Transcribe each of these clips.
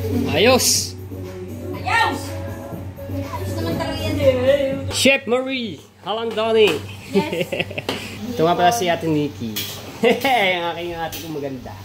Ayos! Ayos! Ayos naman talaga yan eh. Chef Marie Halandani. Yes. Ito nga pala si Ate Nikki. Ang aking ate kong maganda.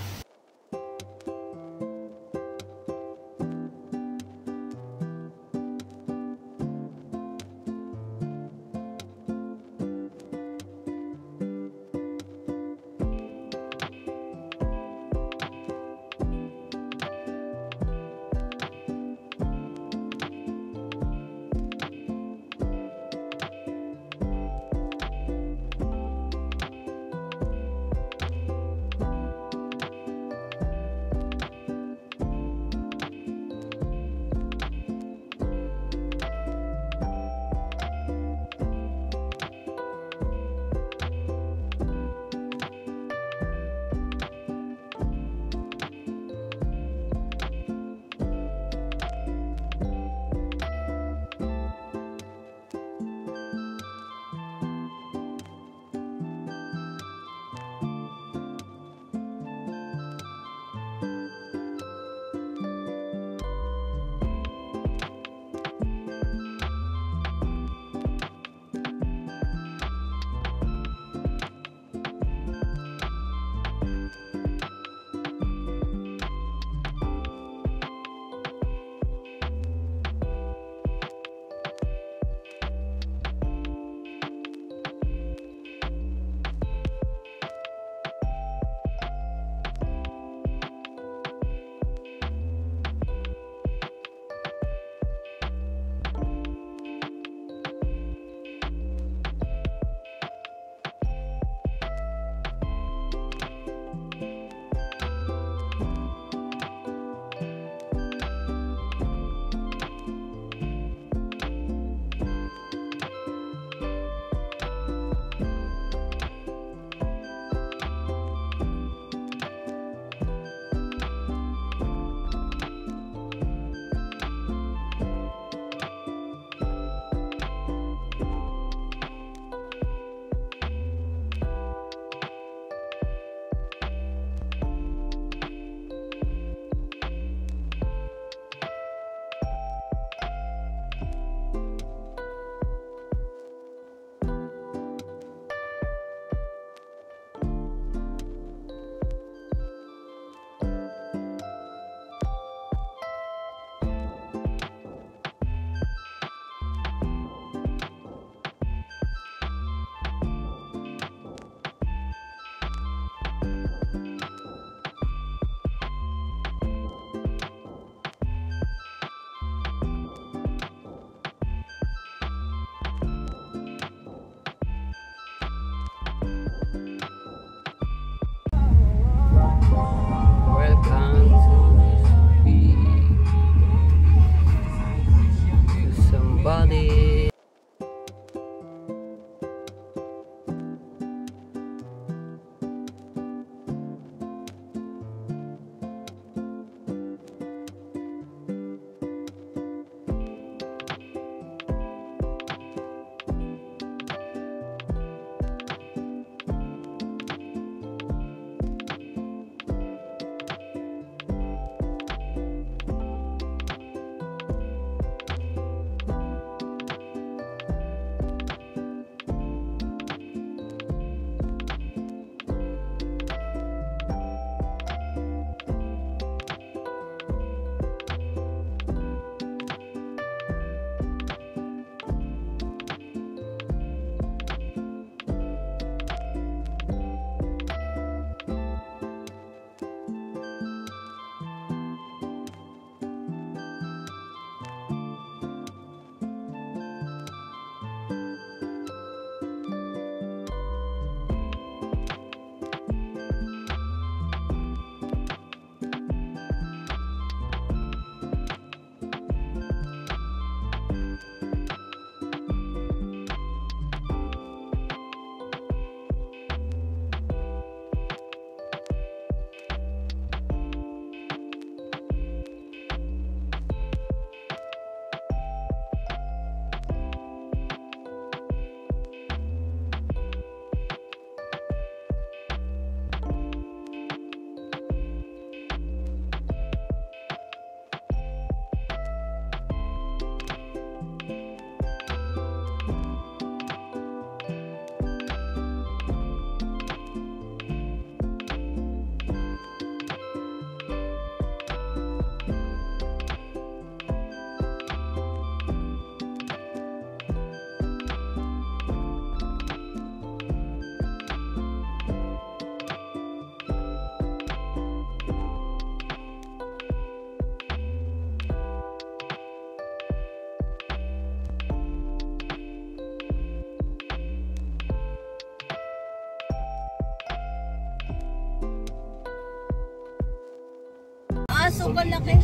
Midog ang laki.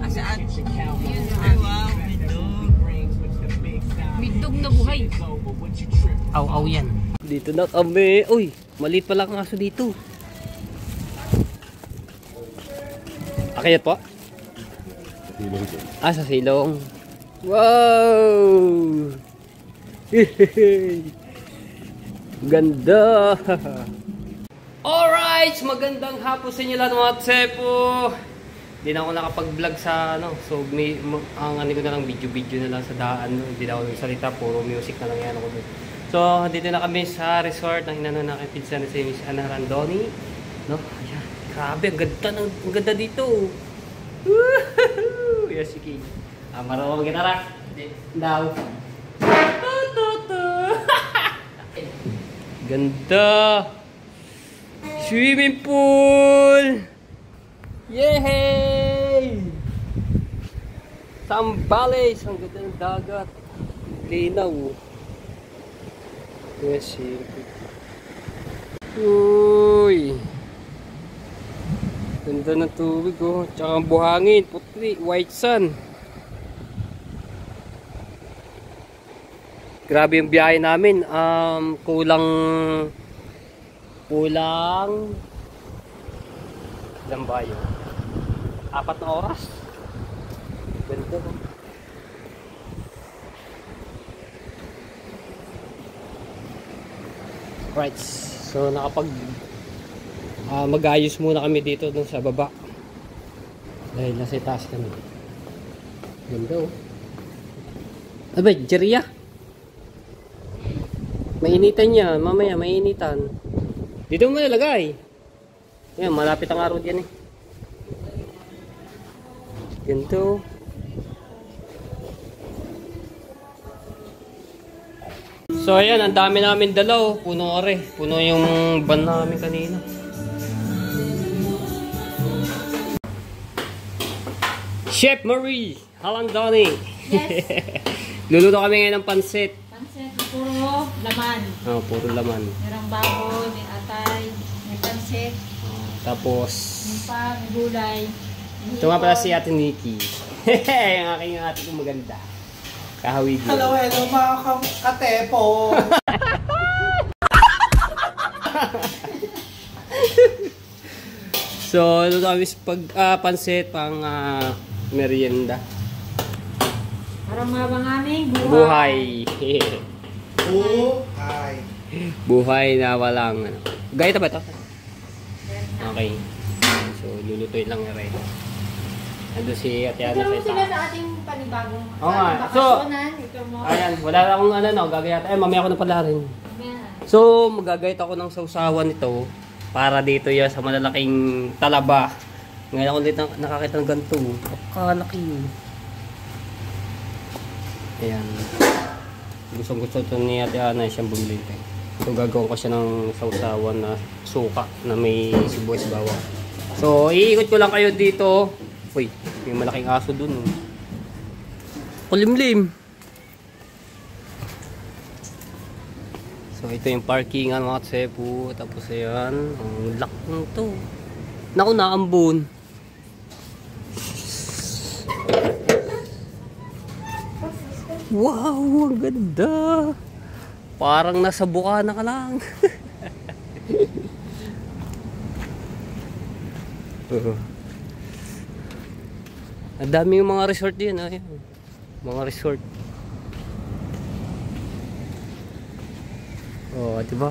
Asaan? Ayun, Ay, wow. Ito. midog na buhay. Aw-aw yan. Dito na kami. Uy, maliit pala ang aso dito. Akayat po? Ah, sa silong. Wow! Ganda! Alright! Magandang hapon sa inyo lahat mga tsepo! Hindi na ako nakapag-vlog sa ano. So, ang ano ko na lang, video-video na lang sa daan. No? Hindi na ako nagsalita. Puro music na lang yan ako doon. So, dito na kami sa resort ng inano na kay Pinsan na si Miss Ana Randoni. No? Ayan. Grabe, ang ganda dito. Woohoo! Yes, sige. Marunong mag-gitara. Daw. Ganda. Swimming pool. Yay! Sambales. Ang ganda ng dagat. Linaw. Yes, sige. Uy. Ganda ng tubig, oh. Tsaka ang buhangin, puti, white sun. Grabe yung biyahe namin. Kulang ilang ba yun? 4 na oras. Ganda, oh. Right. So mag-ayos muna kami dito dun sa baba dahil nasa taas kami. Ganda, oh. Abay, Jeria, mainitan yan, mamaya mainitan. Dito mo nalagay yan, malapit ang araw dyan eh. Ganito. So ayan, ang dami namin dalaw. Puno ore, puno yung van namin kanina. Chef Marie Halandoni. Yes. Luluto kami ngayon ng pansit. Pansit, puro laman. Oh, puro laman. Merong baboy, may atay, may pansit. Tapos May pa, may gulay. ito nga pala si Ate Nikki. Ang aking ate kong maganda. Kahawig yun. Hello mga katepo. So, ito kami pansit pang merienda. Para mabang aming Buhay. Buhay. Buhay na walang ano. Gayta ba ito? Okay. So, lulutuin lang rin. Ando si Ate Ana sa Ito sila isa. sa ating panibagong Oo nga. bakasyonan. Ito mo. Ayan, wala akong ano no, gagayat. Ay, mamaya ako na pala rin. Ayan. So, magagayat ako ng sausawan nito para dito yan sa malalaking talaba. Ngayon ako ulit nakakita ng ganito. Kakalaki yun. Ayan. Gusto ito ni Ate Ana siyang bumili. So, gagawin ko siya ng sausawan na suka na may sibuyas bawang. So, iikot ko lang kayo dito. Uy, may malaking aso dun. Kulimlim. So, ito yung parkingan mga tsepo. Tapos ayan, ang lock nito. Naku, naambun. Wow, ang ganda. Parang nasa Bukana ka lang. Ang dami yung mga resort din. Ayan. Mga resort. Oh, diba?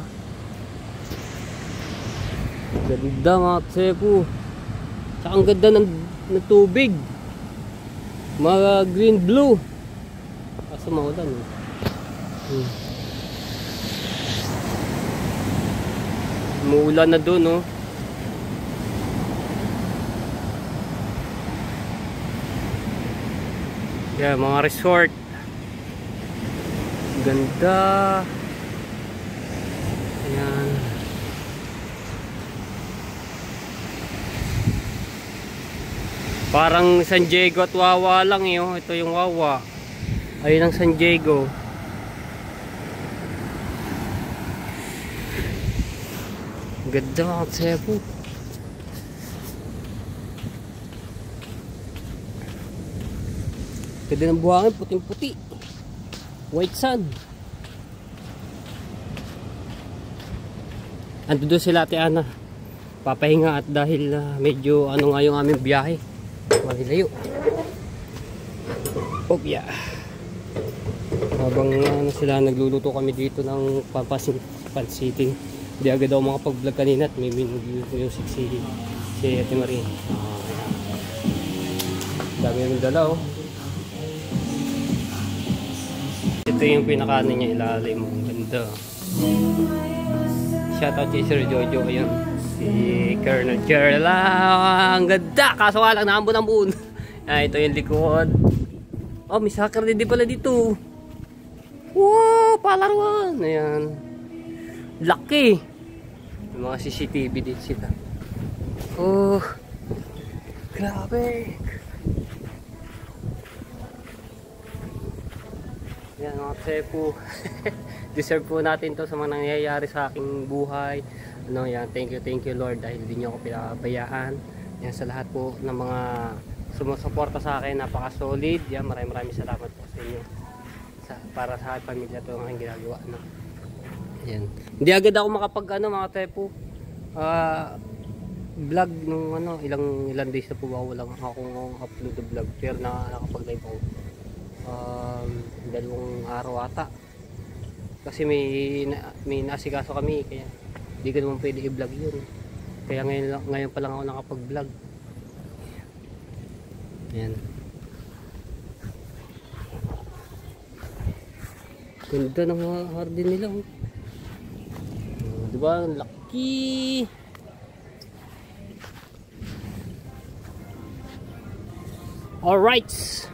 Ganda mga tsepo. Tsaka ang ganda ng tubig. Mga green blue. Kaso maulan. Muulan na doon, oh. Yeah, mga resort. Ganda. Ayan. Parang San Diego at Wawa lang eh, oh. Ito yung Wawa. Ayun ang San Diego. Ganda mga Cebu. Ganda ng buhangin, puting-puti. White sun. Ando doon sila Ate Ana. Papahinga at dahil medyo ano nga yung aming biyahe. Marilayo. Oh yeah. Habang sila nagluluto kami dito ng pansiting. Hindi agad ako makapag-vlog kanina at may music si Ate Marie. Dami yung dala oh. Ito yung pinakaano niya ilalim. Ang ganda. Shoutout kay Sir Jojo. Ayun. Si Colonel Gerla. Ang ganda. Kaso nga lang naambon-ambon. Ito yung likod. Oh, may soccer din pala dito. Wow, palaruan. Ayan. Laki. May mga CCTV din sila. Oh. Grabe. Ayan mga tsepo. Deserve po natin to sa mga nangyayari sa aking buhay. Ano yan, thank you Lord dahil hindi niyo ako pinabayaan. Yan sa lahat po ng mga sumusuporta sa akin, napaka-solid. Yan, maraming salamat po sa inyo. Para sa aking pamilya to ang aking ginagawa. No? Yan. Hindi agad ako makapag mga tepo. Vlog nung ilang days na po ba walang akong upload na vlog. Pero nakapag-live ako. 2 araw ata. Kasi may nasikaso kami kaya hindi ko naman pwede i-vlog yun. Kaya ngayon pa lang ako nakapag-vlog. Ayan. Ganda ng hardin nila. Diba? Ang laki. Alright.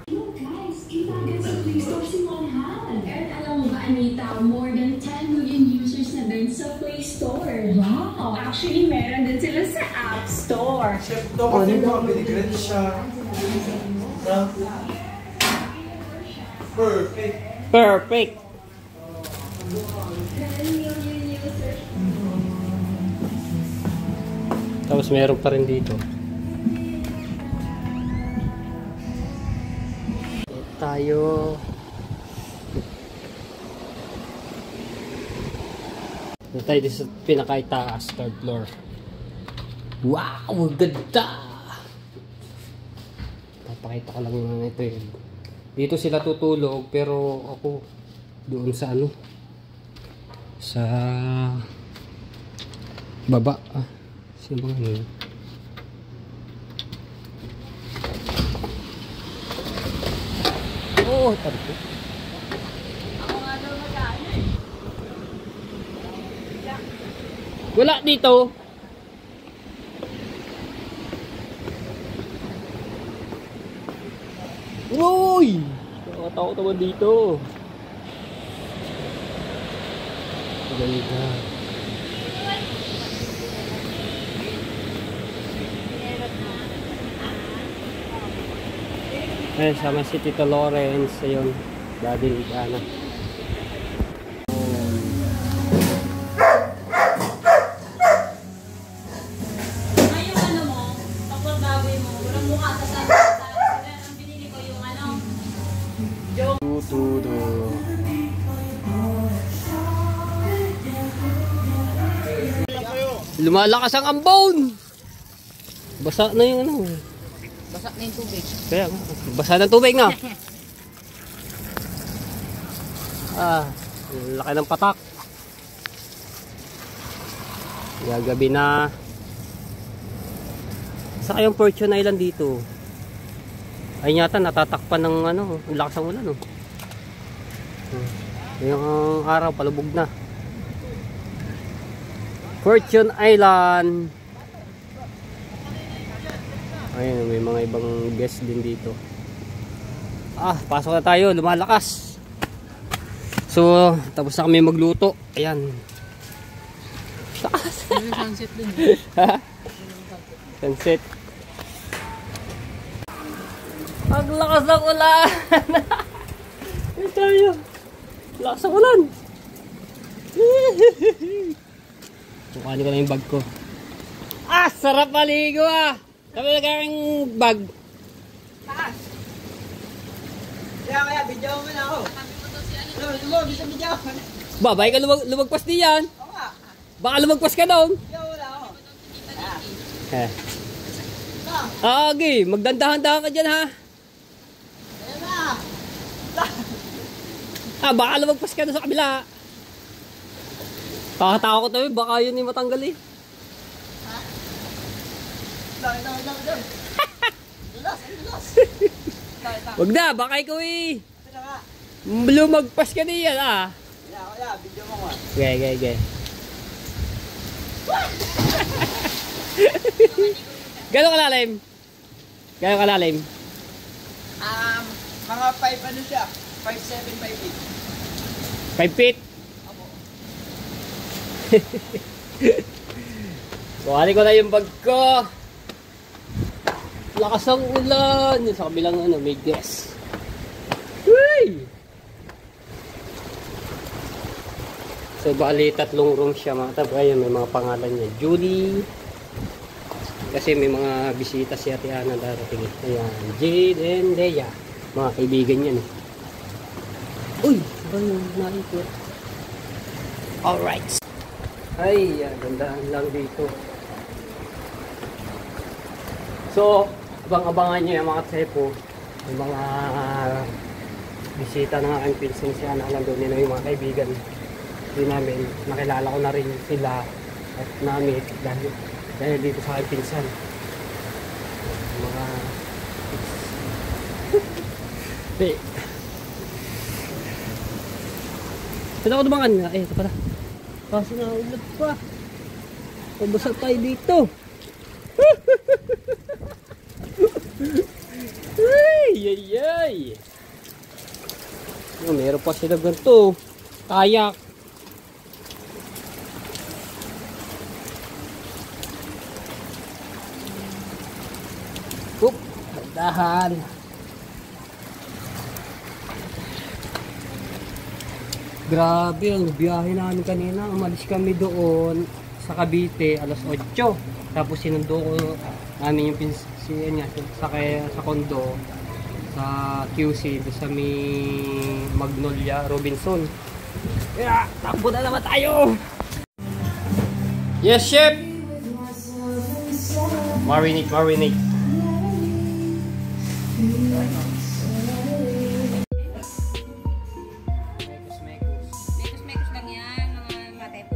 Alam mo ba, Anita, more than 10 million users na din sa Play Store. Wow! Actually, meron din sila sa App Store. Chef, daw kasi mga pinigret siya. Perfect. Perfect. Tapos meron pa rin dito. Tayo. Ito tayo sa pinakaitaas, 3rd floor. Wow! Ganda! Papakita ko lang ito eh. Dito sila tutulog pero ako doon sa sa baba. Sino ba yun? Oh, tabi ko. Ako nga daw mag-ano eh. Wala dito. Uy! Nakatakot naman dito. Ganda. Ayun, sama si Tito Lawrence. Ayun, Daddy Ligana. Ngayong ano mo, kapag baboy mo, walang mukha sa ang binili ko yung Tutudo. Lumalakas ang ambon. Basa na yung Basa na yung tubig. Kaya basa ng tubig na. Laki ng patak. Gagabi na. Sa kayong Fortune Island dito. Ay yata natatakpan ng lakas ng ulan. Yung araw palubog na. Fortune Island. Ayun, may mga ibang guest din dito. Pasok na tayo, lumalakas. So, tapos na kami magluto. Ayan. Sunset din. Sunset. Ang lakas ng ulan. Ito tayo. Lakas ng ulan. Kukuhanin ko na yung bag ko. Sarap maligo Sabi na kayong bag. Taas. Bidyo mo na ako. Bidyo mo. Babay ka lumagpas diyan. Oo nga. Baka lumagpas ka doon. Bidyo mo na ako. Okay, magdandahan-dahan ka dyan ha. Ayan na. Baka lumagpas ka doon sa kabila. Kakatakot na baka yun yung matanggal eh. Lang. Dulas. Wag na, baka ikaw eh. Ito na nga. Lumagpas ka diyan ah. Wala. Bidyo mo nga. Okay. Gano'ng kalalim? Mga 5 ano siya? 5'7", 5'8". 5 feet? Apo. Kuhanin ko na yung bag ko. Lakas ang ulan. Sa kabilang may gas. Uy! So bali 3 room siya mga tab. Ayun, may mga pangalan niya. Julie. Kasi may mga bisita si Ate Ana darating. Ayan, Jade and Leia. Mga kaibigan yan. Uy! Ba yung naikot? Alright. Ay, gandaan lang dito. So, abang-abangan nyo yung mga tsepo. Yung mga bisita ng aking pinsan si Ana. Alam doon nila yung mga kaibigan. Hindi namin, nakilala ko na rin sila at namin dahil dito sa aking pinsan. Mga Saan ako dumangan nga? Ito pala. Kaso na ulat pa. Pabasa tayo dito. Ay. Meron pa sila ganito. Kayak. Dahan. Grabe ang biyahe namin kanina. Umalis kami doon sa Cavite alas 8. Tapos sinundo ko namin yung sa condo sa QC sa may Magnolia Robinson. Kaya takbo na naman tayo. Yes, chef. Marinate. Mekos lang yan, mga matepo.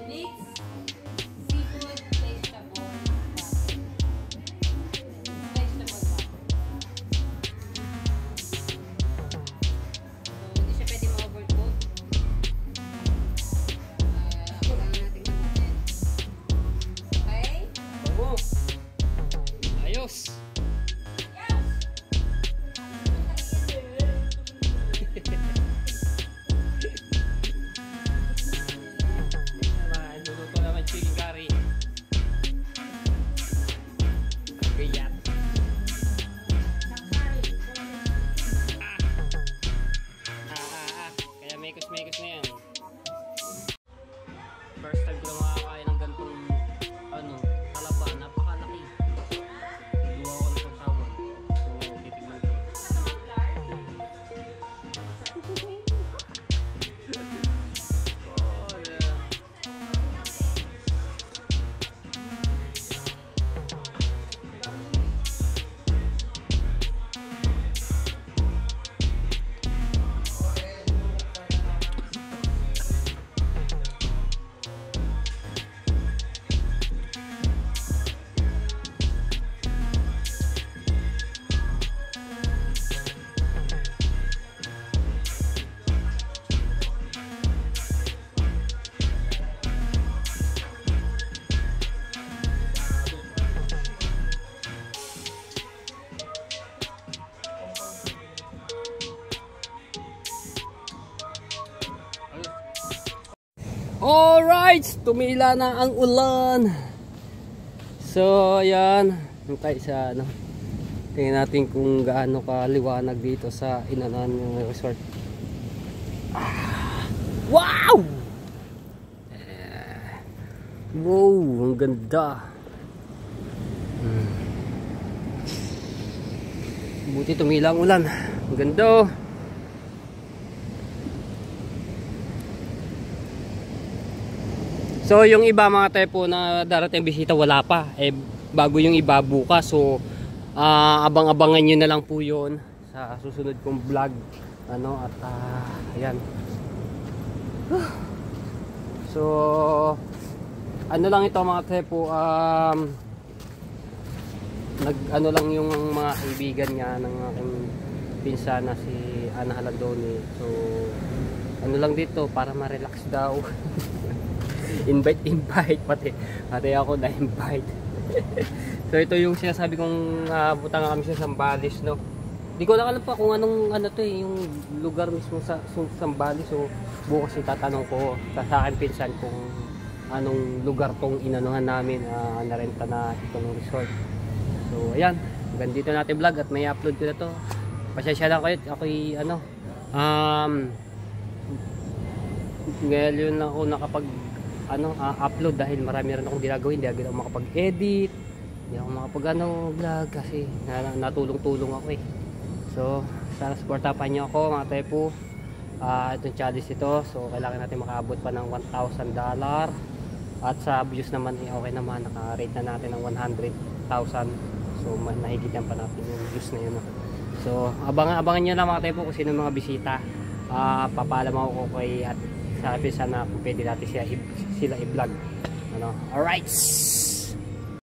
Mix seafood vegetable. So, hindi siya pwede ma-overcook. Abangan natin natin. Okay? Oo. Ayos. Luluto naman chicken curry. Kaya. Kaya mekos na yan. First time ko lang makakain ng ganitong talaba. Napakalaki. Gawa ko na sa sawan. So, titignan ko. Alright, tumila na ang ulan. So, ayan. Hintay sa tingnan natin kung gaano kaliwanag dito sa Inanan Resort. Wow! Wow, ang ganda. Buti tumila ang ulan. Ang ganda oh. So yung iba mga tepo na darating bisita wala pa. Eh bago yung iba bukas. So abang-abangan nyo na lang po yun sa susunod kong vlog. Ano at ayan. So ano lang ito mga tepo, nag-ano lang yung mga kaibigan niya ng aking pinsana si Ana Halandoni. So ano lang dito para ma-relax daw. invite pati ako na invite. So ito yung sinasabi kong punta nga kami sa Zambales, no. Di ko lang alam pa kung anong ano to eh, yung lugar mismo sa Zambales. So bukas itatanong ko sa akin pinsan kung anong lugar tong inanuhan namin, narenta na itong resort. So ayan, hanggang dito natin vlog at may upload ko na to. Pasensya na kayo, ako'y ano ngayon lang ako nakapag upload dahil marami rin akong ginagawin. Hindi ako makapag-edit, hindi ako makapag vlog kasi natulong-tulong ako eh. So sana supportahan niyo ako mga tepo. Itong challenge ito, so kailangan natin makaabot pa ng $1,000 at sa views naman okay naman, naka-rate na natin ng 100,000. So nahigitan pa natin yung views na yun. So abangan nyo lang mga tepo kung sino mga bisita. Papaalam ako kay at sabi sana kung pwede natin sila i-vlog. Alright.